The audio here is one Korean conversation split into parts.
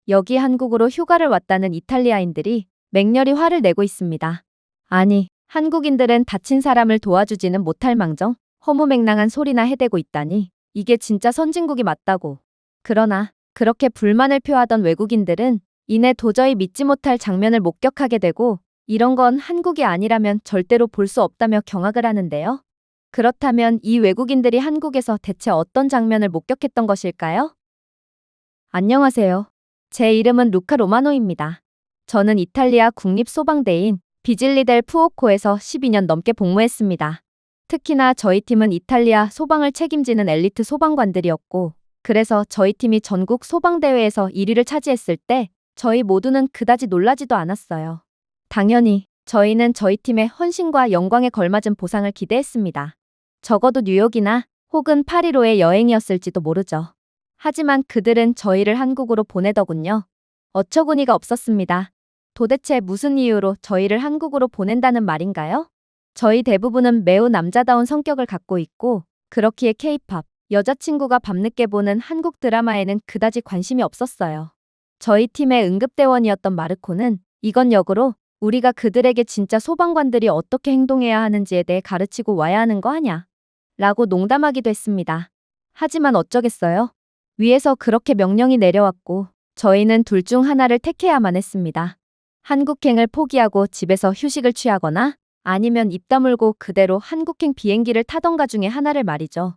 여기 한국으로 휴가를 왔다는 이탈리아인들이 맹렬히 화를 내고 있습니다. 아니, 한국인들은 다친 사람을 도와주지는 못할 망정 허무맹랑한 소리나 해대고 있다니 이게 진짜 선진국이 맞다고. 그러나 그렇게 불만을 표하던 외국인들은 이내 도저히 믿지 못할 장면을 목격하게 되고 이런 건 한국이 아니라면 절대로 볼 수 없다며 경악을 하는데요. 그렇다면 이 외국인들이 한국에서 대체 어떤 장면을 목격했던 것일까요? 안녕하세요. 제 이름은 루카 로마노입니다. 저는 이탈리아 국립소방대인 비질리 델 푸오코에서 12년 넘게 복무했습니다. 특히나 저희 팀은 이탈리아 소방을 책임지는 엘리트 소방관들이었고, 그래서 저희 팀이 전국 소방대회에서 1위를 차지했을 때 저희 모두는 그다지 놀라지도 않았어요. 당연히 저희는 저희 팀의 헌신과 영광에 걸맞은 보상을 기대했습니다. 적어도 뉴욕이나 혹은 파리로의 여행이었을지도 모르죠. 하지만 그들은 저희를 한국으로 보내더군요. 어처구니가 없었습니다. 도대체 무슨 이유로 저희를 한국으로 보낸다는 말인가요? 저희 대부분은 매우 남자다운 성격을 갖고 있고 그렇기에 K-팝, 여자친구가 밤늦게 보는 한국 드라마에는 그다지 관심이 없었어요. 저희 팀의 응급대원이었던 마르코는 이건 역으로 우리가 그들에게 진짜 소방관들이 어떻게 행동해야 하는지에 대해 가르치고 와야 하는 거 아냐? 라고 농담하기도 했습니다. 하지만 어쩌겠어요? 위에서 그렇게 명령이 내려왔고 저희는 둘 중 하나를 택해야만 했습니다. 한국행을 포기하고 집에서 휴식을 취하거나 아니면 입 다물고 그대로 한국행 비행기를 타던가 중에 하나를 말이죠.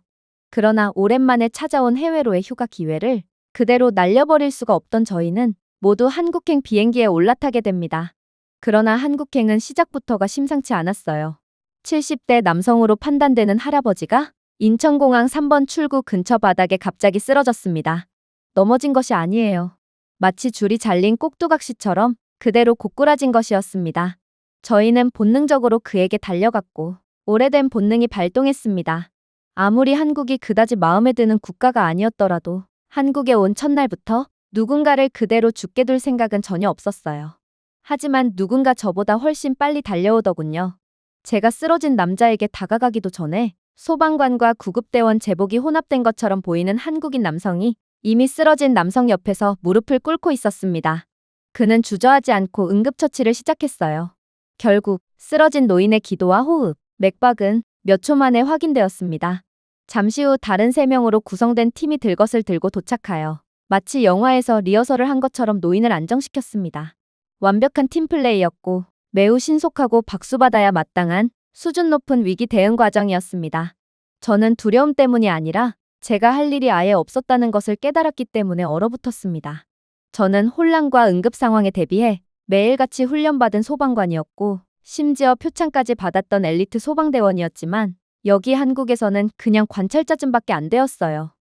그러나 오랜만에 찾아온 해외로의 휴가 기회를 그대로 날려버릴 수가 없던 저희는 모두 한국행 비행기에 올라타게 됩니다. 그러나 한국행은 시작부터가 심상치 않았어요. 70대 남성으로 판단되는 할아버지가 인천공항 3번 출구 근처 바닥에 갑자기 쓰러졌습니다. 넘어진 것이 아니에요. 마치 줄이 잘린 꼭두각시처럼 그대로 고꾸라진 것이었습니다. 저희는 본능적으로 그에게 달려갔고 오래된 본능이 발동했습니다. 아무리 한국이 그다지 마음에 드는 국가가 아니었더라도 한국에 온 첫날부터 누군가를 그대로 죽게 둘 생각은 전혀 없었어요. 하지만 누군가 저보다 훨씬 빨리 달려오더군요. 제가 쓰러진 남자에게 다가가기도 전에 소방관과 구급대원 제복이 혼합된 것처럼 보이는 한국인 남성이 이미 쓰러진 남성 옆에서 무릎을 꿇고 있었습니다. 그는 주저하지 않고 응급처치를 시작했어요. 결국 쓰러진 노인의 기도와 호흡, 맥박은 몇 초 만에 확인되었습니다. 잠시 후 다른 3명으로 구성된 팀이 들것을 들고 도착하여 마치 영화에서 리허설을 한 것처럼 노인을 안정시켰습니다. 완벽한 팀플레이였고 매우 신속하고 박수받아야 마땅한 수준 높은 위기 대응 과정이었습니다. 저는 두려움 때문이 아니라 제가 할 일이 아예 없었다는 것을 깨달았기 때문에 얼어붙었습니다. 저는 혼란과 응급 상황에 대비해 매일같이 훈련받은 소방관이었고 심지어 표창까지 받았던 엘리트 소방대원이었지만 여기 한국에서는 그냥 관찰자쯤밖에 안 되었어요.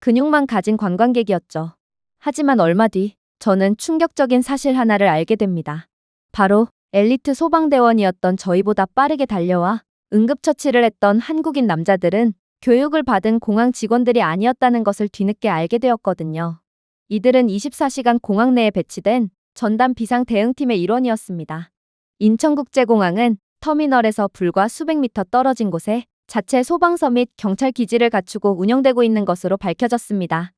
근육만 가진 관광객이었죠. 하지만 얼마 뒤 저는 충격적인 사실 하나를 알게 됩니다. 바로 엘리트 소방대원이었던 저희보다 빠르게 달려와 응급처치를 했던 한국인 남자들은 교육을 받은 공항 직원들이 아니었다는 것을 뒤늦게 알게 되었거든요. 이들은 24시간 공항 내에 배치된 전담 비상 대응팀의 일원이었습니다. 인천국제공항은 터미널에서 불과 수백 미터 떨어진 곳에 자체 소방서 및 경찰 기지를 갖추고 운영되고 있는 것으로 밝혀졌습니다.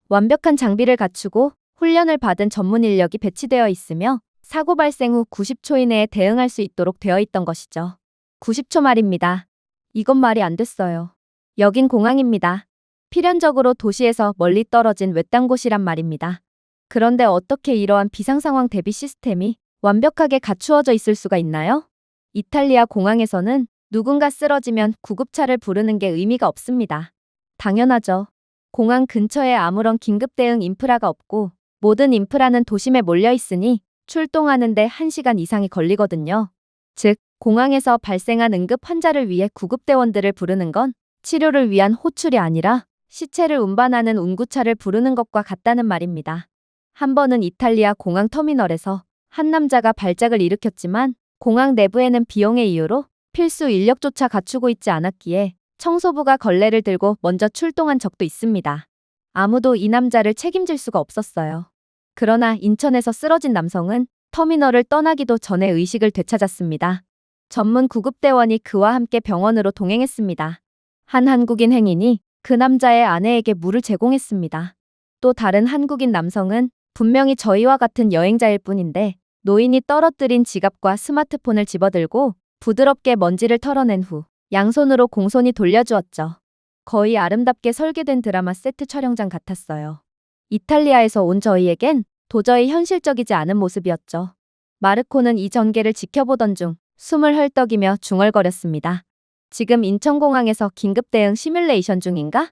완벽한 장비를 갖추고 훈련을 받은 전문 인력이 배치되어 있으며 사고 발생 후 90초 이내에 대응할 수 있도록 되어 있던 것이죠. 90초 말입니다. 이건 말이 안 됐어요. 여긴 공항입니다. 필연적으로 도시에서 멀리 떨어진 외딴 곳이란 말입니다. 그런데 어떻게 이러한 비상상황 대비 시스템이 완벽하게 갖추어져 있을 수가 있나요? 이탈리아 공항에서는 누군가 쓰러지면 구급차를 부르는 게 의미가 없습니다. 당연하죠. 공항 근처에 아무런 긴급 대응 인프라가 없고 모든 인프라는 도심에 몰려 있으니 출동하는데 1시간 이상이 걸리거든요. 즉, 공항에서 발생한 응급 환자를 위해 구급대원들을 부르는 건 치료를 위한 호출이 아니라 시체를 운반하는 운구차를 부르는 것과 같다는 말입니다. 한 번은 이탈리아 공항 터미널에서 한 남자가 발작을 일으켰지만 공항 내부에는 비용의 이유로 필수 인력조차 갖추고 있지 않았기에 청소부가 걸레를 들고 먼저 출동한 적도 있습니다. 아무도 이 남자를 책임질 수가 없었어요. 그러나 인천에서 쓰러진 남성은 터미널을 떠나기도 전에 의식을 되찾았습니다. 전문 구급대원이 그와 함께 병원으로 동행했습니다. 한 한국인 행인이 그 남자의 아내에게 물을 제공했습니다. 또 다른 한국인 남성은 분명히 저희와 같은 여행자일 뿐인데 노인이 떨어뜨린 지갑과 스마트폰을 집어들고 부드럽게 먼지를 털어낸 후 양손으로 공손히 돌려주었죠. 거의 아름답게 설계된 드라마 세트 촬영장 같았어요. 이탈리아에서 온 저희에겐 도저히 현실적이지 않은 모습이었죠. 마르코는 이 전개를 지켜보던 중 숨을 헐떡이며 중얼거렸습니다. 지금 인천공항에서 긴급 대응 시뮬레이션 중인가?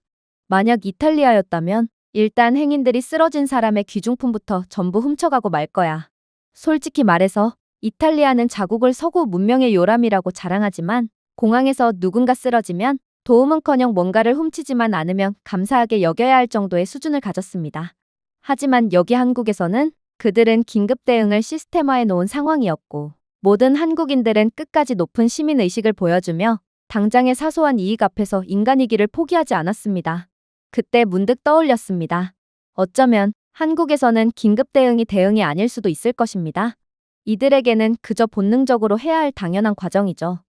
만약 이탈리아였다면 일단 행인들이 쓰러진 사람의 귀중품부터 전부 훔쳐가고 말 거야. 솔직히 말해서 이탈리아는 자국을 서구 문명의 요람이라고 자랑하지만 공항에서 누군가 쓰러지면 도움은커녕 뭔가를 훔치지만 않으면 감사하게 여겨야 할 정도의 수준을 가졌습니다. 하지만 여기 한국에서는 그들은 긴급 대응을 시스템화해 놓은 상황이었고 모든 한국인들은 끝까지 높은 시민의식을 보여주며 당장의 사소한 이익 앞에서 인간이기를 포기하지 않았습니다. 그때 문득 떠올렸습니다. 어쩌면 한국에서는 긴급 대응이 대응이 아닐 수도 있을 것입니다. 이들에게는 그저 본능적으로 해야 할 당연한 과정이죠.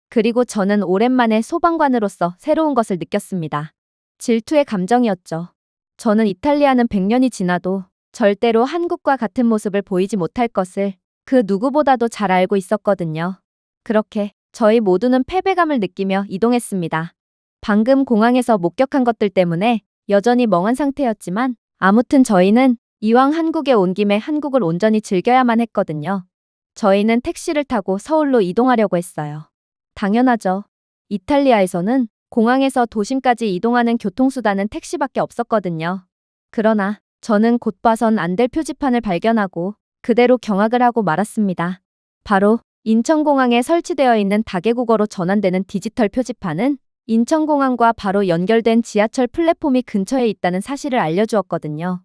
그리고 저는 오랜만에 소방관으로서 새로운 것을 느꼈습니다. 질투의 감정이었죠. 저는 이탈리아는 100년이 지나도 절대로 한국과 같은 모습을 보이지 못할 것을 그 누구보다도 잘 알고 있었거든요. 그렇게 저희 모두는 패배감을 느끼며 이동했습니다. 방금 공항에서 목격한 것들 때문에 여전히 멍한 상태였지만 아무튼 저희는 이왕 한국에 온 김에 한국을 온전히 즐겨야만 했거든요. 저희는 택시를 타고 서울로 이동하려고 했어요. 당연하죠. 이탈리아에서는 공항에서 도심까지 이동하는 교통수단은 택시밖에 없었거든요. 그러나 저는 곧 봐선 안 될 표지판을 발견하고 그대로 경악을 하고 말았습니다. 바로 인천공항에 설치되어 있는 다개국어로 전환되는 디지털 표지판은 인천공항과 바로 연결된 지하철 플랫폼이 근처에 있다는 사실을 알려주었거든요.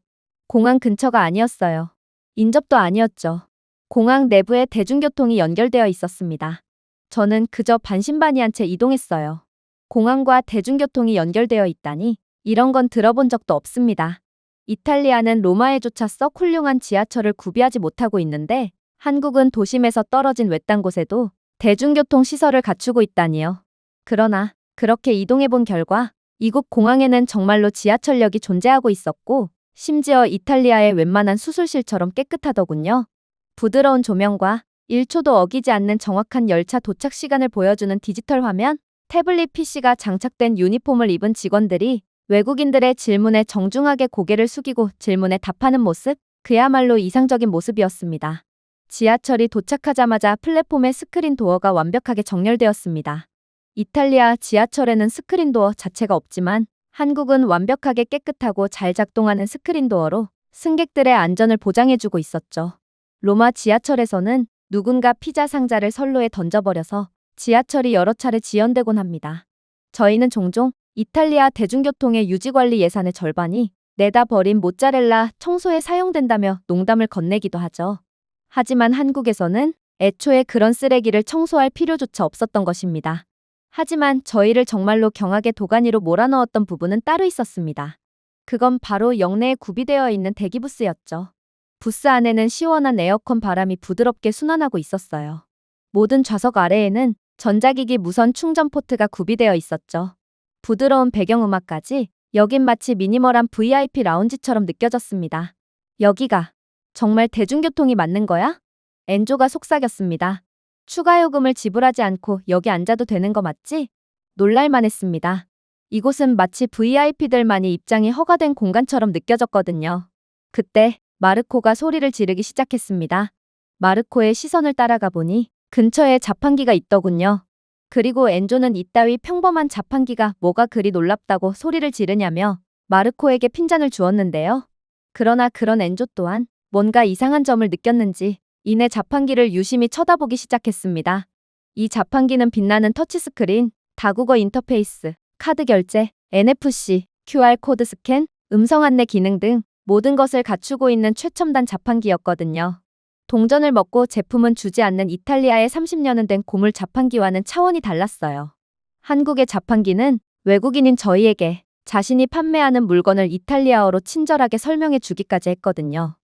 공항 근처가 아니었어요. 인접도 아니었죠. 공항 내부에 대중교통이 연결되어 있었습니다. 저는 그저 반신반의한 채 이동했어요. 공항과 대중교통이 연결되어 있다니 이런 건 들어본 적도 없습니다. 이탈리아는 로마에조차 썩 훌륭한 지하철을 구비하지 못하고 있는데 한국은 도심에서 떨어진 외딴 곳에도 대중교통 시설을 갖추고 있다니요. 그러나 그렇게 이동해본 결과 이곳 공항에는 정말로 지하철역이 존재하고 있었고 심지어 이탈리아의 웬만한 수술실처럼 깨끗하더군요. 부드러운 조명과 1초도 어기지 않는 정확한 열차 도착 시간을 보여주는 디지털 화면, 태블릿 PC가 장착된 유니폼을 입은 직원들이 외국인들의 질문에 정중하게 고개를 숙이고 질문에 답하는 모습, 그야말로 이상적인 모습이었습니다. 지하철이 도착하자마자 플랫폼의 스크린 도어가 완벽하게 정렬되었습니다. 이탈리아 지하철에는 스크린 도어 자체가 없지만 한국은 완벽하게 깨끗하고 잘 작동하는 스크린 도어로 승객들의 안전을 보장해주고 있었죠. 로마 지하철에서는 누군가 피자 상자를 선로에 던져버려서 지하철이 여러 차례 지연되곤 합니다. 저희는 종종 이탈리아 대중교통의 유지관리 예산의 절반이 내다 버린 모짜렐라 청소에 사용된다며 농담을 건네기도 하죠. 하지만 한국에서는 애초에 그런 쓰레기를 청소할 필요조차 없었던 것입니다. 하지만 저희를 정말로 경악의 도가니로 몰아넣었던 부분은 따로 있었습니다. 그건 바로 역내에 구비되어 있는 대기부스였죠. 부스 안에는 시원한 에어컨 바람이 부드럽게 순환하고 있었어요. 모든 좌석 아래에는 전자기기 무선 충전 포트가 구비되어 있었죠. 부드러운 배경음악까지 여긴 마치 미니멀한 VIP 라운지처럼 느껴졌습니다. 여기가 정말 대중교통이 맞는 거야? 엔조가 속삭였습니다. 추가 요금을 지불하지 않고 여기 앉아도 되는 거 맞지? 놀랄만 했습니다. 이곳은 마치 VIP들만이 입장이 허가된 공간처럼 느껴졌거든요. 그때 마르코가 소리를 지르기 시작했습니다. 마르코의 시선을 따라가 보니 근처에 자판기가 있더군요. 그리고 엔조는 이따위 평범한 자판기가 뭐가 그리 놀랍다고 소리를 지르냐며 마르코에게 핀잔을 주었는데요. 그러나 그런 엔조 또한 뭔가 이상한 점을 느꼈는지 이내 자판기를 유심히 쳐다보기 시작했습니다. 이 자판기는 빛나는 터치스크린, 다국어 인터페이스, 카드 결제, NFC, QR코드 스캔, 음성 안내 기능 등 모든 것을 갖추고 있는 최첨단 자판기였거든요. 동전을 먹고 제품은 주지 않는 이탈리아의 30년은 된 고물 자판기와는 차원이 달랐어요. 한국의 자판기는 외국인인 저희에게 자신이 판매하는 물건을 이탈리아어로 친절하게 설명해 주기까지 했거든요.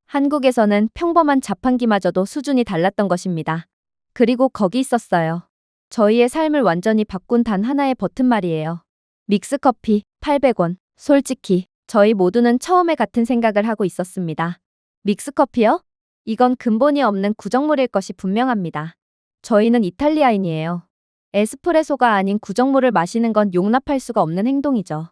한국에서는 평범한 자판기마저도 수준이 달랐던 것입니다. 그리고 거기 있었어요. 저희의 삶을 완전히 바꾼 단 하나의 버튼 말이에요. 믹스커피 800원. 솔직히 저희 모두는 처음에 같은 생각을 하고 있었습니다. 믹스커피요? 이건 근본이 없는 구정물일 것이 분명합니다. 저희는 이탈리아인이에요. 에스프레소가 아닌 구정물을 마시는 건 용납할 수가 없는 행동이죠.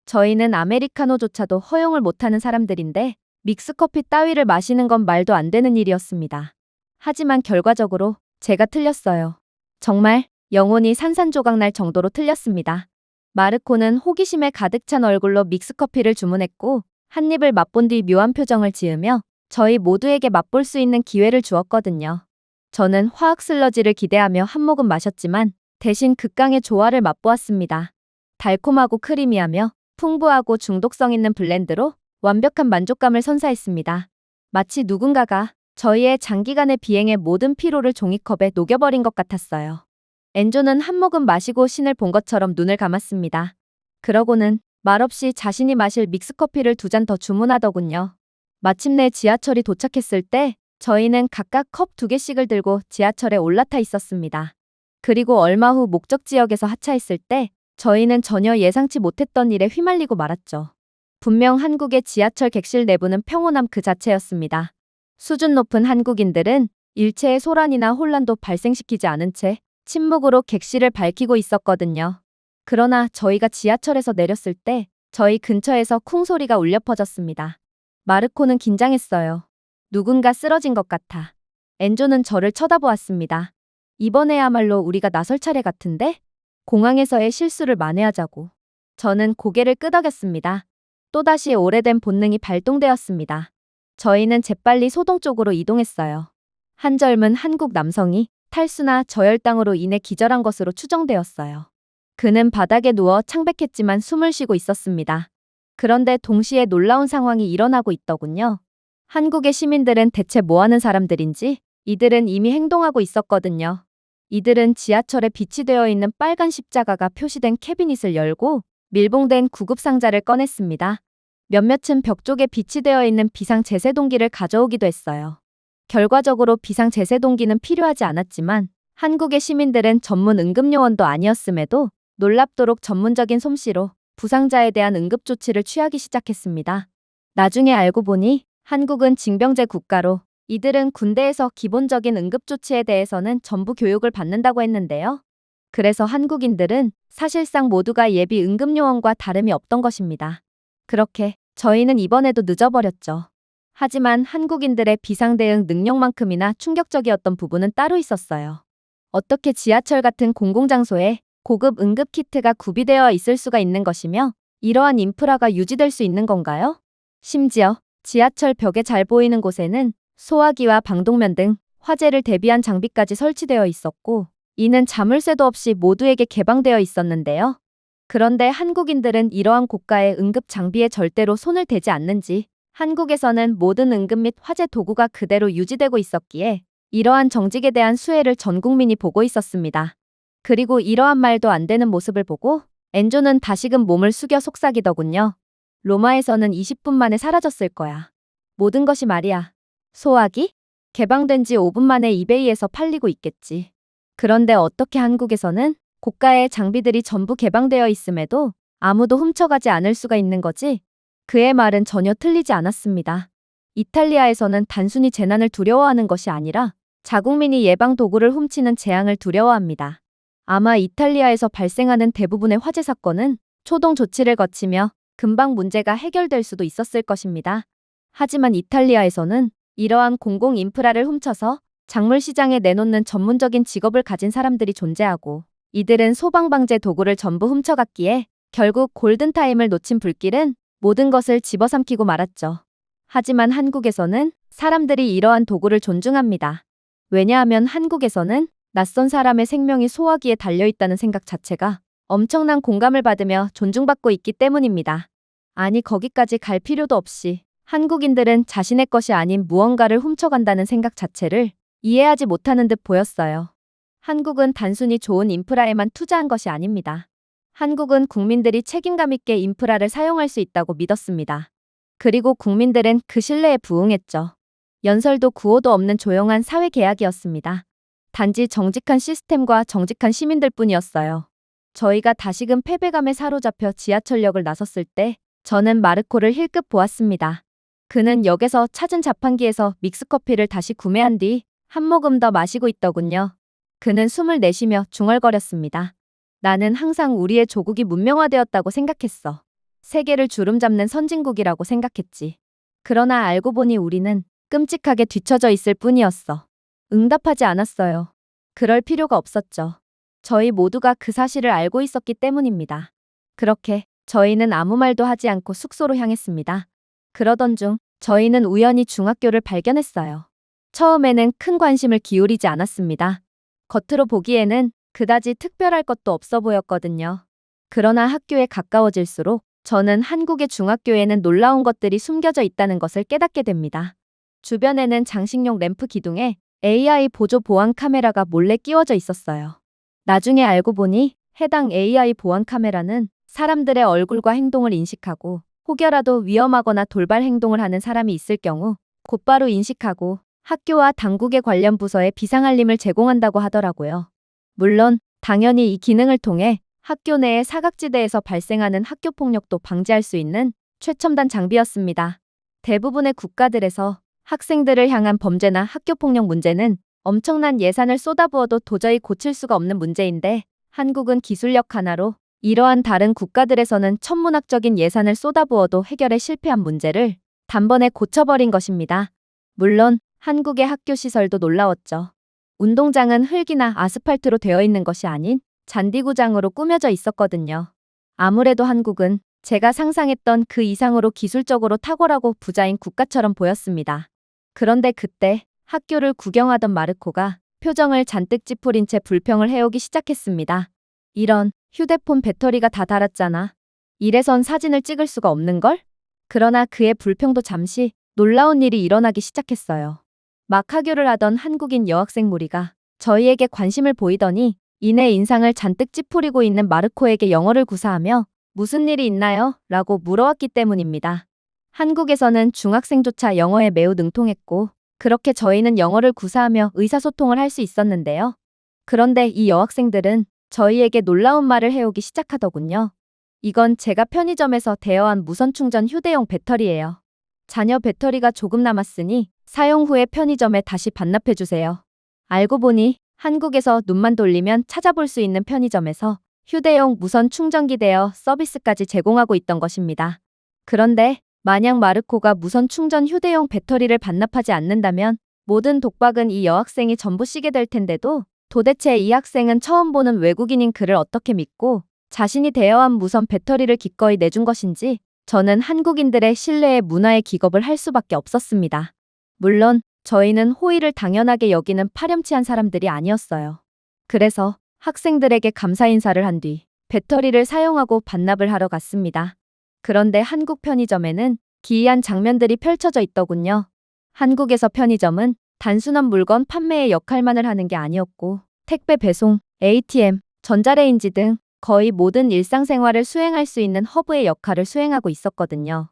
저희는 아메리카노조차도 허용을 못하는 사람들인데 믹스커피 따위를 마시는 건 말도 안 되는 일이었습니다. 하지만 결과적으로 제가 틀렸어요. 정말 영혼이 산산조각 날 정도로 틀렸습니다. 마르코는 호기심에 가득 찬 얼굴로 믹스커피를 주문했고 한 입을 맛본 뒤 묘한 표정을 지으며 저희 모두에게 맛볼 수 있는 기회를 주었거든요. 저는 화학 슬러지를 기대하며 한 모금 마셨지만 대신 극강의 조화를 맛보았습니다. 달콤하고 크리미하며 풍부하고 중독성 있는 블렌드로 완벽한 만족감을 선사했습니다. 마치 누군가가 저희의 장기간의 비행의 모든 피로를 종이컵에 녹여버린 것 같았어요. 엔조는 한 모금 마시고 신을 본 것처럼 눈을 감았습니다. 그러고는 말없이 자신이 마실 믹스커피를 2잔 더 주문하더군요. 마침내 지하철이 도착했을 때 저희는 각각 컵 2개씩을 들고 지하철에 올라타 있었습니다. 그리고 얼마 후 목적 지역에서 하차했을 때 저희는 전혀 예상치 못했던 일에 휘말리고 말았죠. 분명 한국의 지하철 객실 내부는 평온함 그 자체였습니다. 수준 높은 한국인들은 일체의 소란이나 혼란도 발생시키지 않은 채 침묵으로 객실을 밝히고 있었거든요. 그러나 저희가 지하철에서 내렸을 때 저희 근처에서 쿵 소리가 울려 퍼졌습니다. 마르코는 긴장했어요. 누군가 쓰러진 것 같아. 엔조는 저를 쳐다보았습니다. 이번에야말로 우리가 나설 차례 같은데? 공항에서의 실수를 만회하자고. 저는 고개를 끄덕였습니다. 또다시 오래된 본능이 발동되었습니다. 저희는 재빨리 소동 쪽으로 이동했어요. 한 젊은 한국 남성이 탈수나 저혈당으로 인해 기절한 것으로 추정되었어요. 그는 바닥에 누워 창백했지만 숨을 쉬고 있었습니다. 그런데 동시에 놀라운 상황이 일어나고 있더군요. 한국의 시민들은 대체 뭐 하는 사람들인지 이들은 이미 행동하고 있었거든요. 이들은 지하철에 비치되어 있는 빨간 십자가가 표시된 캐비닛을 열고 밀봉된 구급상자를 꺼냈습니다. 몇몇은 벽 쪽에 비치되어 있는 비상제세동기를 가져오기도 했어요. 결과적으로 비상제세동기는 필요하지 않았지만 한국의 시민들은 전문 응급요원도 아니었음에도 놀랍도록 전문적인 솜씨로 부상자에 대한 응급조치를 취하기 시작했습니다. 나중에 알고 보니 한국은 징병제 국가로 이들은 군대에서 기본적인 응급조치에 대해서는 전부 교육을 받는다고 했는데요. 그래서 한국인들은 사실상 모두가 예비 응급요원과 다름이 없던 것입니다. 그렇게 저희는 이번에도 늦어버렸죠. 하지만 한국인들의 비상대응 능력만큼이나 충격적이었던 부분은 따로 있었어요. 어떻게 지하철 같은 공공장소에 고급 응급키트가 구비되어 있을 수가 있는 것이며 이러한 인프라가 유지될 수 있는 건가요? 심지어 지하철 벽에 잘 보이는 곳에는 소화기와 방독면 등 화재를 대비한 장비까지 설치되어 있었고 이는 자물쇠도 없이 모두에게 개방되어 있었는데요. 그런데 한국인들은 이러한 고가의 응급 장비에 절대로 손을 대지 않는지 한국에서는 모든 응급 및 화재 도구가 그대로 유지되고 있었기에 이러한 정직에 대한 수혜를 전 국민이 보고 있었습니다. 그리고 이러한 말도 안 되는 모습을 보고 엔조는 다시금 몸을 숙여 속삭이더군요. 로마에서는 20분 만에 사라졌을 거야. 모든 것이 말이야. 소화기? 개방된 지 5분 만에 이베이에서 팔리고 있겠지. 그런데 어떻게 한국에서는 고가의 장비들이 전부 개방되어 있음에도 아무도 훔쳐가지 않을 수가 있는 거지? 그의 말은 전혀 틀리지 않았습니다. 이탈리아에서는 단순히 재난을 두려워하는 것이 아니라 자국민이 예방 도구를 훔치는 재앙을 두려워합니다. 아마 이탈리아에서 발생하는 대부분의 화재 사건은 초동 조치를 거치며 금방 문제가 해결될 수도 있었을 것입니다. 하지만 이탈리아에서는 이러한 공공 인프라를 훔쳐서 작물 시장에 내놓는 전문적인 직업을 가진 사람들이 존재하고 이들은 소방방제 도구를 전부 훔쳐갔기에 결국 골든타임을 놓친 불길은 모든 것을 집어삼키고 말았죠. 하지만 한국에서는 사람들이 이러한 도구를 존중합니다. 왜냐하면 한국에서는 낯선 사람의 생명이 소화기에 달려있다는 생각 자체가 엄청난 공감을 받으며 존중받고 있기 때문입니다. 아니 거기까지 갈 필요도 없이 한국인들은 자신의 것이 아닌 무언가를 훔쳐간다는 생각 자체를 이해하지 못하는 듯 보였어요. 한국은 단순히 좋은 인프라에만 투자한 것이 아닙니다. 한국은 국민들이 책임감 있게 인프라를 사용할 수 있다고 믿었습니다. 그리고 국민들은 그 신뢰에 부응했죠. 연설도 구호도 없는 조용한 사회 계약이었습니다. 단지 정직한 시스템과 정직한 시민들뿐이었어요. 저희가 다시금 패배감에 사로잡혀 지하철역을 나섰을 때 저는 마르코를 힐끗 보았습니다. 그는 역에서 찾은 자판기에서 믹스커피를 다시 구매한 뒤 한 모금 더 마시고 있더군요. 그는 숨을 내쉬며 중얼거렸습니다. 나는 항상 우리의 조국이 문명화되었다고 생각했어. 세계를 주름잡는 선진국이라고 생각했지. 그러나 알고 보니 우리는 끔찍하게 뒤처져 있을 뿐이었어. 응답하지 않았어요. 그럴 필요가 없었죠. 저희 모두가 그 사실을 알고 있었기 때문입니다. 그렇게 저희는 아무 말도 하지 않고 숙소로 향했습니다. 그러던 중 저희는 우연히 중학교를 발견했어요. 처음에는 큰 관심을 기울이지 않았습니다. 겉으로 보기에는 그다지 특별할 것도 없어 보였거든요. 그러나 학교에 가까워질수록 저는 한국의 중학교에는 놀라운 것들이 숨겨져 있다는 것을 깨닫게 됩니다. 주변에는 장식용 램프 기둥에 AI 보조 보안 카메라가 몰래 끼워져 있었어요. 나중에 알고 보니 해당 AI 보안 카메라는 사람들의 얼굴과 행동을 인식하고 혹여라도 위험하거나 돌발 행동을 하는 사람이 있을 경우 곧바로 인식하고 학교와 당국의 관련 부서에 비상알림을 제공한다고 하더라고요. 물론 당연히 이 기능을 통해 학교 내의 사각지대에서 발생하는 학교 폭력도 방지할 수 있는 최첨단 장비였습니다. 대부분의 국가들에서 학생들을 향한 범죄나 학교 폭력 문제는 엄청난 예산을 쏟아부어도 도저히 고칠 수가 없는 문제인데 한국은 기술력 하나로 이러한 다른 국가들에서는 천문학적인 예산을 쏟아부어도 해결에 실패한 문제를 단번에 고쳐버린 것입니다. 물론 한국의 학교 시설도 놀라웠죠. 운동장은 흙이나 아스팔트로 되어 있는 것이 아닌 잔디구장으로 꾸며져 있었거든요. 아무래도 한국은 제가 상상했던 그 이상으로 기술적으로 탁월하고 부자인 국가처럼 보였습니다. 그런데 그때 학교를 구경하던 마르코가 표정을 잔뜩 찌푸린 채 불평을 해오기 시작했습니다. 이런, 휴대폰 배터리가 다 닳았잖아. 이래선 사진을 찍을 수가 없는걸? 그러나 그의 불평도 잠시 놀라운 일이 일어나기 시작했어요. 막 하교를 하던 한국인 여학생 무리가 저희에게 관심을 보이더니 이내 인상을 잔뜩 찌푸리고 있는 마르코에게 영어를 구사하며 무슨 일이 있나요? 라고 물어왔기 때문입니다. 한국에서는 중학생조차 영어에 매우 능통했고 그렇게 저희는 영어를 구사하며 의사소통을 할 수 있었는데요. 그런데 이 여학생들은 저희에게 놀라운 말을 해오기 시작하더군요. 이건 제가 편의점에서 대여한 무선 충전 휴대용 배터리예요. 자녀 배터리가 조금 남았으니 사용 후에 편의점에 다시 반납해주세요. 알고 보니 한국에서 눈만 돌리면 찾아볼 수 있는 편의점에서 휴대용 무선 충전기 대여 서비스까지 제공하고 있던 것입니다. 그런데 만약 마르코가 무선 충전 휴대용 배터리를 반납하지 않는다면 모든 독박은 이 여학생이 전부 쉬게 될 텐데도 도대체 이 학생은 처음 보는 외국인인 그를 어떻게 믿고 자신이 대여한 무선 배터리를 기꺼이 내준 것인지 저는 한국인들의 신뢰에 문화의 기겁을 할 수밖에 없었습니다. 물론 저희는 호의를 당연하게 여기는 파렴치한 사람들이 아니었어요. 그래서 학생들에게 감사 인사를 한 뒤 배터리를 사용하고 반납을 하러 갔습니다. 그런데 한국 편의점에는 기이한 장면들이 펼쳐져 있더군요. 한국에서 편의점은 단순한 물건 판매의 역할만을 하는 게 아니었고 택배 배송, ATM, 전자레인지 등 거의 모든 일상생활을 수행할 수 있는 허브의 역할을 수행하고 있었거든요.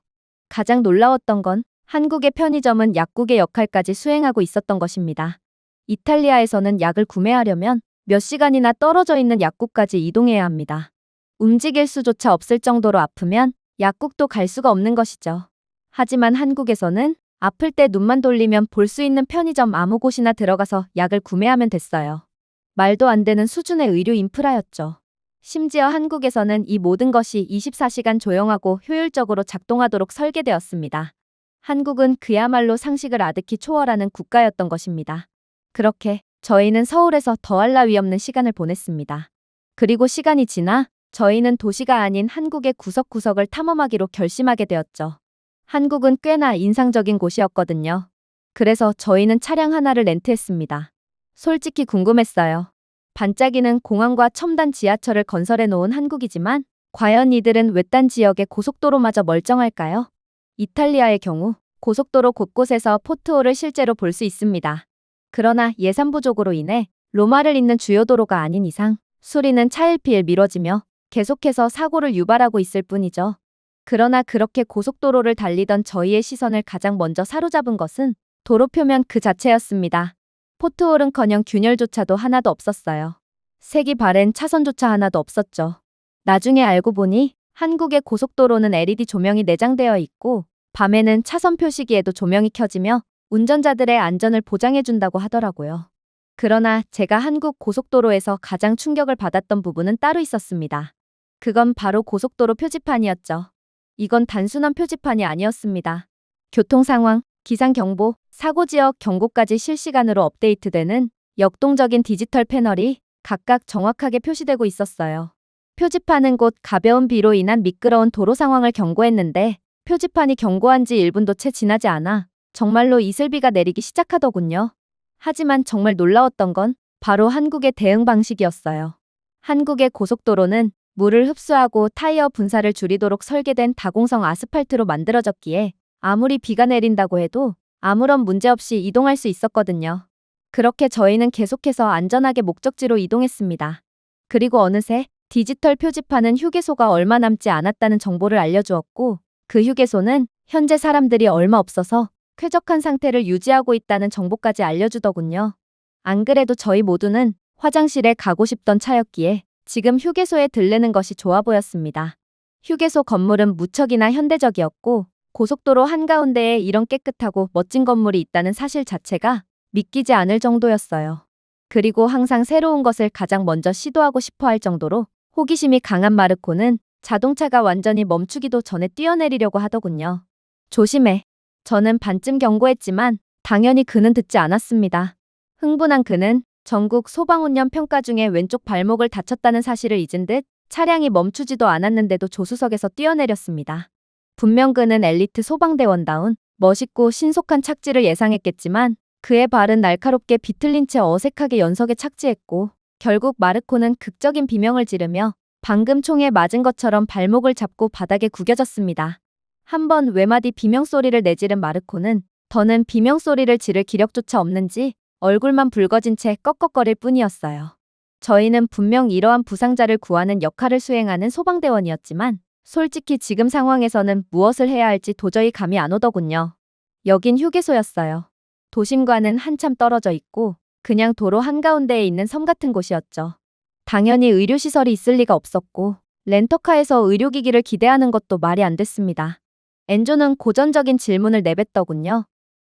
가장 놀라웠던 건 한국의 편의점은 약국의 역할까지 수행하고 있었던 것입니다. 이탈리아에서는 약을 구매하려면 몇 시간이나 떨어져 있는 약국까지 이동해야 합니다. 움직일 수조차 없을 정도로 아프면 약국도 갈 수가 없는 것이죠. 하지만 한국에서는 아플 때 눈만 돌리면 볼 수 있는 편의점 아무 곳이나 들어가서 약을 구매하면 됐어요. 말도 안 되는 수준의 의료 인프라였죠. 심지어 한국에서는 이 모든 것이 24시간 조용하고 효율적으로 작동하도록 설계되었습니다. 한국은 그야말로 상식을 아득히 초월하는 국가였던 것입니다. 그렇게 저희는 서울에서 더할 나위 없는 시간을 보냈습니다. 그리고 시간이 지나 저희는 도시가 아닌 한국의 구석구석을 탐험하기로 결심하게 되었죠. 한국은 꽤나 인상적인 곳이었거든요. 그래서 저희는 차량 하나를 렌트했습니다. 솔직히 궁금했어요. 반짝이는 공항과 첨단 지하철을 건설해 놓은 한국이지만 과연 이들은 외딴 지역의 고속도로마저 멀쩡할까요? 이탈리아의 경우 고속도로 곳곳에서 포트홀을 실제로 볼 수 있습니다. 그러나 예산 부족으로 인해 로마를 잇는 주요 도로가 아닌 이상 수리는 차일피일 미뤄지며 계속해서 사고를 유발하고 있을 뿐이죠. 그러나 그렇게 고속도로를 달리던 저희의 시선을 가장 먼저 사로잡은 것은 도로 표면 그 자체였습니다. 포트홀은커녕 균열조차도 하나도 없었어요. 색이 바랜 차선조차 하나도 없었죠. 나중에 알고 보니 한국의 고속도로는 LED 조명이 내장되어 있고 밤에는 차선 표시기에도 조명이 켜지며 운전자들의 안전을 보장해준다고 하더라고요. 그러나 제가 한국 고속도로에서 가장 충격을 받았던 부분은 따로 있었습니다. 그건 바로 고속도로 표지판이었죠. 이건 단순한 표지판이 아니었습니다. 교통 상황, 기상 경보, 사고 지역 경고까지 실시간으로 업데이트되는 역동적인 디지털 패널이 각각 정확하게 표시되고 있었어요. 표지판은 곧 가벼운 비로 인한 미끄러운 도로 상황을 경고했는데 표지판이 경고한 지 1분도 채 지나지 않아 정말로 이슬비가 내리기 시작하더군요. 하지만 정말 놀라웠던 건 바로 한국의 대응 방식이었어요. 한국의 고속도로는 물을 흡수하고 타이어 분사를 줄이도록 설계된 다공성 아스팔트로 만들어졌기에 아무리 비가 내린다고 해도 아무런 문제 없이 이동할 수 있었거든요. 그렇게 저희는 계속해서 안전하게 목적지로 이동했습니다. 그리고 어느새 디지털 표지판은 휴게소가 얼마 남지 않았다는 정보를 알려주었고 그 휴게소는 현재 사람들이 얼마 없어서 쾌적한 상태를 유지하고 있다는 정보까지 알려주더군요. 안 그래도 저희 모두는 화장실에 가고 싶던 차였기에 지금 휴게소에 들르는 것이 좋아 보였습니다. 휴게소 건물은 무척이나 현대적이었고 고속도로 한가운데에 이런 깨끗하고 멋진 건물이 있다는 사실 자체가 믿기지 않을 정도였어요. 그리고 항상 새로운 것을 가장 먼저 시도하고 싶어 할 정도로 호기심이 강한 마르코는 자동차가 완전히 멈추기도 전에 뛰어내리려고 하더군요. 조심해. 저는 반쯤 경고했지만 당연히 그는 듣지 않았습니다. 흥분한 그는 전국 소방운영 평가 중에 왼쪽 발목을 다쳤다는 사실을 잊은 듯 차량이 멈추지도 않았는데도 조수석에서 뛰어내렸습니다. 분명 그는 엘리트 소방대원다운 멋있고 신속한 착지를 예상했겠지만 그의 발은 날카롭게 비틀린 채 어색하게 연석에 착지했고 결국 마르코는 극적인 비명을 지르며 방금 총에 맞은 것처럼 발목을 잡고 바닥에 구겨졌습니다. 한번 외마디 비명소리를 내지른 마르코는 더는 비명소리를 지를 기력조차 없는지 얼굴만 붉어진 채 꺽꺽거릴 뿐이었어요. 저희는 분명 이러한 부상자를 구하는 역할을 수행하는 소방대원이었지만 솔직히 지금 상황에서는 무엇을 해야 할지 도저히 감이 안 오더군요. 여긴 휴게소였어요. 도심과는 한참 떨어져 있고 그냥 도로 한가운데에 있는 섬 같은 곳이었죠. 당연히 의료시설이 있을 리가 없었고 렌터카에서 의료기기를 기대하는 것도 말이 안 됐습니다. 엔조는 고전적인 질문을 내뱉더군요.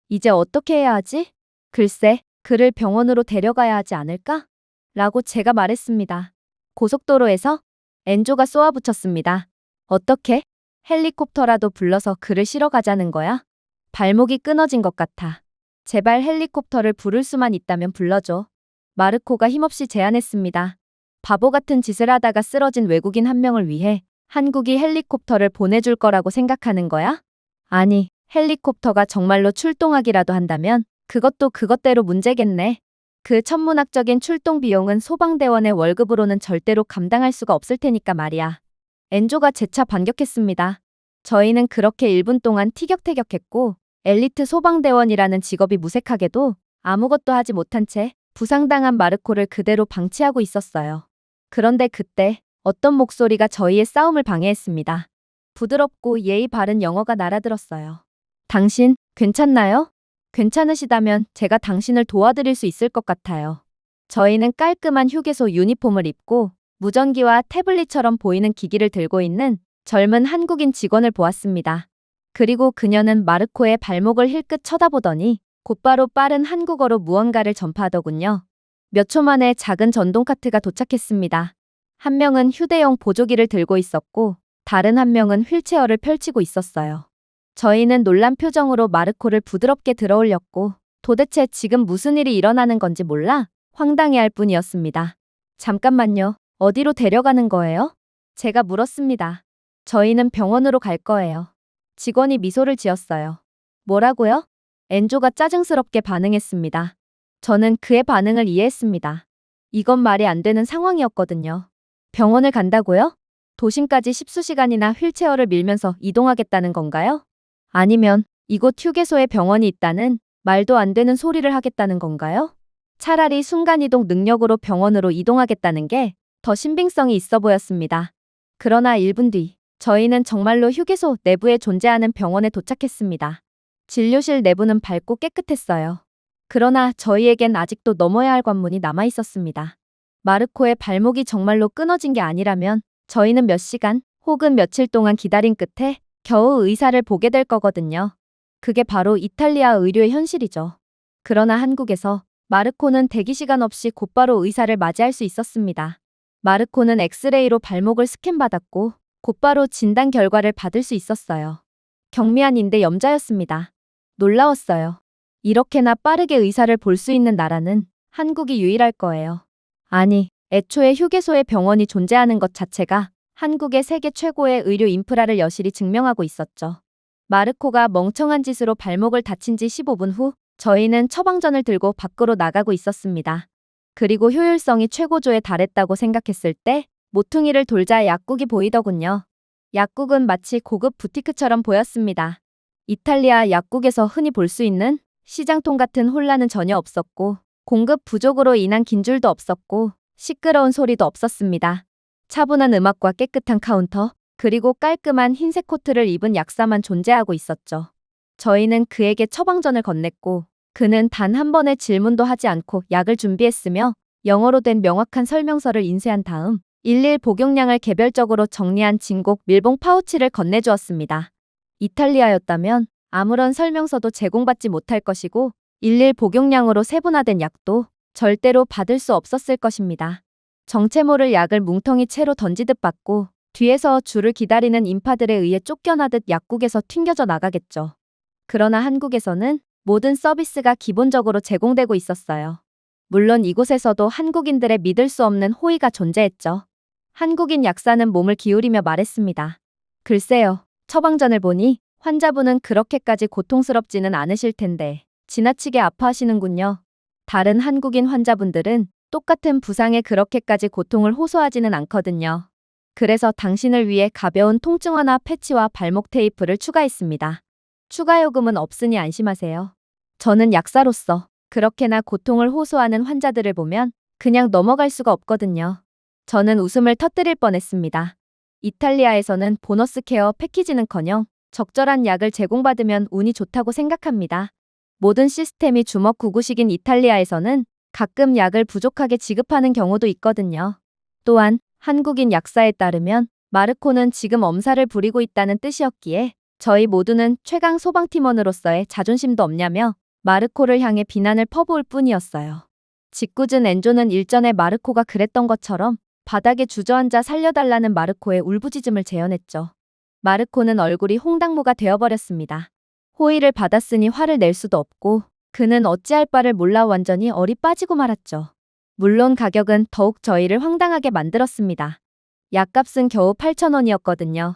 이제 어떻게 해야 하지? 글쎄, 그를 병원으로 데려가야 하지 않을까? 라고 제가 말했습니다. 고속도로에서? 엔조가 쏘아붙였습니다. 어떻게? 헬리콥터라도 불러서 그를 실어 가자는 거야? 발목이 끊어진 것 같아. 제발 헬리콥터를 부를 수만 있다면 불러줘. 마르코가 힘없이 제안했습니다. 바보 같은 짓을 하다가 쓰러진 외국인 한 명을 위해 한국이 헬리콥터를 보내줄 거라고 생각하는 거야? 아니, 헬리콥터가 정말로 출동하기라도 한다면 그것도 그것대로 문제겠네. 그 천문학적인 출동 비용은 소방대원의 월급으로는 절대로 감당할 수가 없을 테니까 말이야. 엔조가 재차 반격했습니다. 저희는 그렇게 1분 동안 티격태격했고 엘리트 소방대원이라는 직업이 무색하게도 아무것도 하지 못한 채 부상당한 마르코를 그대로 방치하고 있었어요. 그런데 그때 어떤 목소리가 저희의 싸움을 방해했습니다. 부드럽고 예의 바른 영어가 날아들었어요. 당신, 괜찮나요? 괜찮으시다면 제가 당신을 도와드릴 수 있을 것 같아요. 저희는 깔끔한 휴게소 유니폼을 입고 무전기와 태블릿처럼 보이는 기기를 들고 있는 젊은 한국인 직원을 보았습니다. 그리고 그녀는 마르코의 발목을 힐끗 쳐다보더니 곧바로 빠른 한국어로 무언가를 전파하더군요. 몇 초 만에 작은 전동카트가 도착했습니다. 한 명은 휴대용 보조기를 들고 있었고 다른 한 명은 휠체어를 펼치고 있었어요. 저희는 놀란 표정으로 마르코를 부드럽게 들어올렸고 도대체 지금 무슨 일이 일어나는 건지 몰라 황당해할 뿐이었습니다. 잠깐만요. 어디로 데려가는 거예요? 제가 물었습니다. 저희는 병원으로 갈 거예요. 직원이 미소를 지었어요. 뭐라고요? 엔조가 짜증스럽게 반응했습니다. 저는 그의 반응을 이해했습니다. 이건 말이 안 되는 상황이었거든요. 병원을 간다고요? 도심까지 십수시간이나 휠체어를 밀면서 이동하겠다는 건가요? 아니면 이곳 휴게소에 병원이 있다는 말도 안 되는 소리를 하겠다는 건가요? 차라리 순간이동 능력으로 병원으로 이동하겠다는 게 더 신빙성이 있어 보였습니다. 그러나 1분 뒤 저희는 정말로 휴게소 내부에 존재하는 병원에 도착했습니다. 진료실 내부는 밝고 깨끗했어요. 그러나 저희에겐 아직도 넘어야 할 관문이 남아 있었습니다. 마르코의 발목이 정말로 끊어진 게 아니라면 저희는 몇 시간 혹은 며칠 동안 기다린 끝에 겨우 의사를 보게 될 거거든요. 그게 바로 이탈리아 의료의 현실이죠. 그러나 한국에서 마르코는 대기 시간 없이 곧바로 의사를 맞이할 수 있었습니다. 마르코는 엑스레이로 발목을 스캔받았고 곧바로 진단 결과를 받을 수 있었어요. 경미한 인대 염좌였습니다. 놀라웠어요. 이렇게나 빠르게 의사를 볼 수 있는 나라는 한국이 유일할 거예요. 아니, 애초에 휴게소에 병원이 존재하는 것 자체가 한국의 세계 최고의 의료 인프라를 여실히 증명하고 있었죠. 마르코가 멍청한 짓으로 발목을 다친 지 15분 후 저희는 처방전을 들고 밖으로 나가고 있었습니다. 그리고 효율성이 최고조에 달했다고 생각했을 때 모퉁이를 돌자 약국이 보이더군요. 약국은 마치 고급 부티크처럼 보였습니다. 이탈리아 약국에서 흔히 볼 수 있는 시장통 같은 혼란은 전혀 없었고 공급 부족으로 인한 긴줄도 없었고 시끄러운 소리도 없었습니다. 차분한 음악과 깨끗한 카운터, 그리고 깔끔한 흰색 코트를 입은 약사만 존재하고 있었죠. 저희는 그에게 처방전을 건넸고 그는 단 한 번의 질문도 하지 않고 약을 준비했으며 영어로 된 명확한 설명서를 인쇄한 다음 일일 복용량을 개별적으로 정리한 진곡 밀봉 파우치를 건네주었습니다. 이탈리아였다면 아무런 설명서도 제공받지 못할 것이고 일일 복용량으로 세분화된 약도 절대로 받을 수 없었을 것입니다. 정체 모를 약을 뭉텅이 채로 던지듯 받고 뒤에서 줄을 기다리는 인파들에 의해 쫓겨나듯 약국에서 튕겨져 나가겠죠. 그러나 한국에서는 모든 서비스가 기본적으로 제공되고 있었어요. 물론 이곳에서도 한국인들의 믿을 수 없는 호의가 존재했죠. 한국인 약사는 몸을 기울이며 말했습니다. 글쎄요, 처방전을 보니 환자분은 그렇게까지 고통스럽지는 않으실 텐데 지나치게 아파하시는군요. 다른 한국인 환자분들은 똑같은 부상에 그렇게까지 고통을 호소하지는 않거든요. 그래서 당신을 위해 가벼운 통증화나 패치와 발목 테이프를 추가했습니다. 추가 요금은 없으니 안심하세요. 저는 약사로서 그렇게나 고통을 호소하는 환자들을 보면 그냥 넘어갈 수가 없거든요. 저는 웃음을 터뜨릴 뻔했습니다. 이탈리아에서는 보너스 케어 패키지는커녕 적절한 약을 제공받으면 운이 좋다고 생각합니다. 모든 시스템이 주먹구구식인 이탈리아에서는 가끔 약을 부족하게 지급하는 경우도 있거든요. 또한 한국인 약사에 따르면 마르코는 지금 엄살을 부리고 있다는 뜻이었기에 저희 모두는 최강 소방팀원으로서의 자존심도 없냐며 마르코를 향해 비난을 퍼부을 뿐이었어요. 짓궂은 엔조는 일전에 마르코가 그랬던 것처럼 바닥에 주저앉아 살려달라는 마르코의 울부짖음을 재현했죠. 마르코는 얼굴이 홍당무가 되어버렸습니다. 호의를 받았으니 화를 낼 수도 없고 그는 어찌할 바를 몰라 완전히 얼이 빠지고 말았죠. 물론 가격은 더욱 저희를 황당하게 만들었습니다. 약값은 겨우 8,000원이었거든요.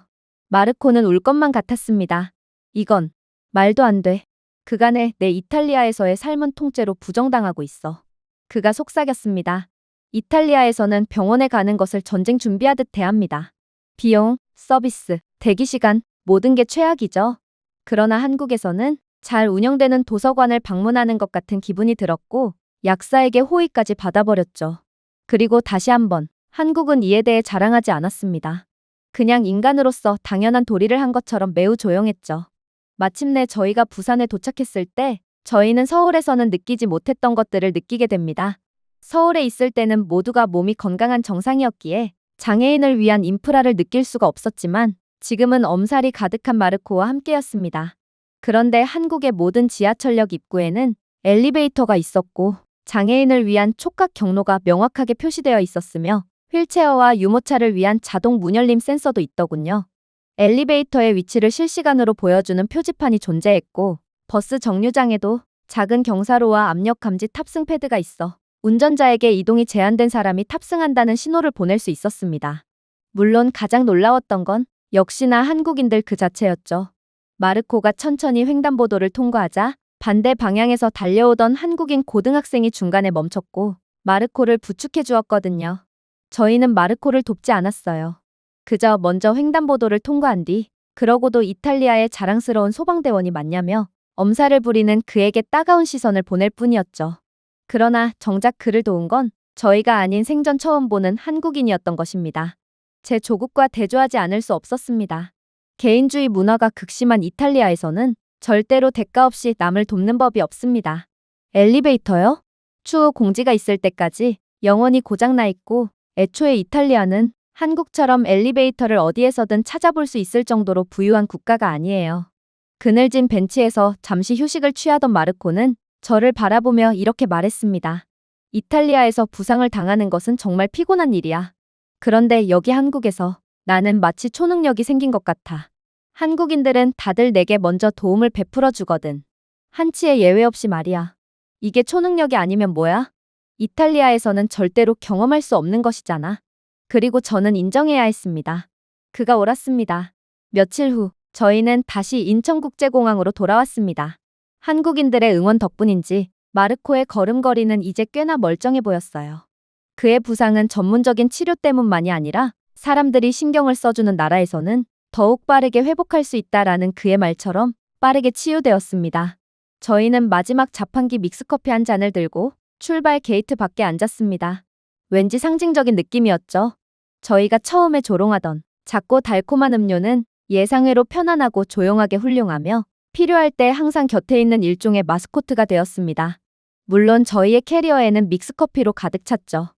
마르코는 울 것만 같았습니다. 이건 말도 안 돼. 그간의 내 이탈리아에서의 삶은 통째로 부정당하고 있어. 그가 속삭였습니다. 이탈리아에서는 병원에 가는 것을 전쟁 준비하듯 대합니다. 비용, 서비스, 대기시간, 모든 게 최악이죠. 그러나 한국에서는 잘 운영되는 도서관을 방문하는 것 같은 기분이 들었고 약사에게 호의까지 받아버렸죠. 그리고 다시 한번 한국은 이에 대해 자랑하지 않았습니다. 그냥 인간으로서 당연한 도리를 한 것처럼 매우 조용했죠. 마침내 저희가 부산에 도착했을 때 저희는 서울에서는 느끼지 못했던 것들을 느끼게 됩니다. 서울에 있을 때는 모두가 몸이 건강한 정상이었기에 장애인을 위한 인프라를 느낄 수가 없었지만 지금은 엄살이 가득한 마르코와 함께였습니다. 그런데 한국의 모든 지하철역 입구에는 엘리베이터가 있었고 장애인을 위한 촉각 경로가 명확하게 표시되어 있었으며 휠체어와 유모차를 위한 자동 문열림 센서도 있더군요. 엘리베이터의 위치를 실시간으로 보여주는 표지판이 존재했고 버스 정류장에도 작은 경사로와 압력 감지 탑승 패드가 있어 운전자에게 이동이 제한된 사람이 탑승한다는 신호를 보낼 수 있었습니다. 물론 가장 놀라웠던 건 역시나 한국인들 그 자체였죠. 마르코가 천천히 횡단보도를 통과하자 반대 방향에서 달려오던 한국인 고등학생이 중간에 멈췄고 마르코를 부축해 주었거든요. 저희는 마르코를 돕지 않았어요. 그저 먼저 횡단보도를 통과한 뒤 그러고도 이탈리아의 자랑스러운 소방대원이 맞냐며 엄살을 부리는 그에게 따가운 시선을 보낼 뿐이었죠. 그러나 정작 그를 도운 건 저희가 아닌 생전 처음 보는 한국인이었던 것입니다. 제 조국과 대조하지 않을 수 없었습니다. 개인주의 문화가 극심한 이탈리아에서는 절대로 대가 없이 남을 돕는 법이 없습니다. 엘리베이터요? 추후 공지가 있을 때까지 영원히 고장나 있고 애초에 이탈리아는 한국처럼 엘리베이터를 어디에서든 찾아볼 수 있을 정도로 부유한 국가가 아니에요. 그늘진 벤치에서 잠시 휴식을 취하던 마르코는 저를 바라보며 이렇게 말했습니다. 이탈리아에서 부상을 당하는 것은 정말 피곤한 일이야. 그런데 여기 한국에서 나는 마치 초능력이 생긴 것 같아. 한국인들은 다들 내게 먼저 도움을 베풀어 주거든. 한치의 예외 없이 말이야. 이게 초능력이 아니면 뭐야? 이탈리아에서는 절대로 경험할 수 없는 것이잖아. 그리고 저는 인정해야 했습니다. 그가 옳았습니다. 며칠 후 저희는 다시 인천국제공항으로 돌아왔습니다. 한국인들의 응원 덕분인지 마르코의 걸음걸이는 이제 꽤나 멀쩡해 보였어요. 그의 부상은 전문적인 치료 때문만이 아니라 사람들이 신경을 써주는 나라에서는 더욱 빠르게 회복할 수 있다라는 그의 말처럼 빠르게 치유되었습니다. 저희는 마지막 자판기 믹스커피 한 잔을 들고 출발 게이트 밖에 앉았습니다. 왠지 상징적인 느낌이었죠. 저희가 처음에 조롱하던 작고 달콤한 음료는 예상외로 편안하고 조용하게 훌륭하며 필요할 때 항상 곁에 있는 일종의 마스코트가 되었습니다. 물론 저희의 캐리어에는 믹스커피로 가득 찼죠.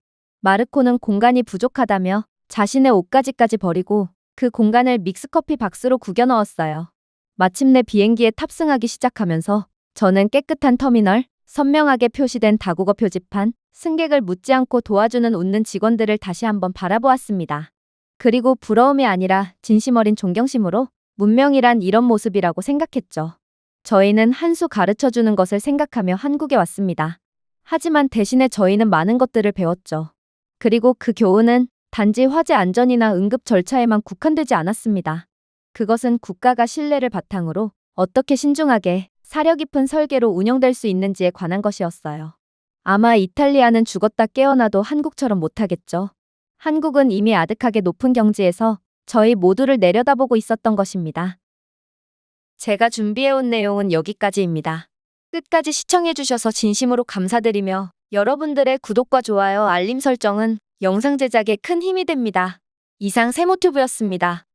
마르코는 공간이 부족하다며 자신의 옷가지까지 버리고 그 공간을 믹스커피 박스로 구겨 넣었어요. 마침내 비행기에 탑승하기 시작하면서 저는 깨끗한 터미널, 선명하게 표시된 다국어 표지판, 승객을 묻지 않고 도와주는 웃는 직원들을 다시 한번 바라보았습니다. 그리고 부러움이 아니라 진심 어린 존경심으로 문명이란 이런 모습이라고 생각했죠. 저희는 한 수 가르쳐주는 것을 생각하며 한국에 왔습니다. 하지만 대신에 저희는 많은 것들을 배웠죠. 그리고 그 교훈은 단지 화재 안전이나 응급 절차에만 국한되지 않았습니다. 그것은 국가가 신뢰를 바탕으로 어떻게 신중하게 사려 깊은 설계로 운영될 수 있는지에 관한 것이었어요. 아마 이탈리아는 죽었다 깨어나도 한국처럼 못하겠죠. 한국은 이미 아득하게 높은 경지에서 저희 모두를 내려다보고 있었던 것입니다. 제가 준비해온 내용은 여기까지입니다. 끝까지 시청해주셔서 진심으로 감사드리며 여러분들의 구독과 좋아요, 알림 설정은 영상 제작에 큰 힘이 됩니다. 이상 세모튜브였습니다.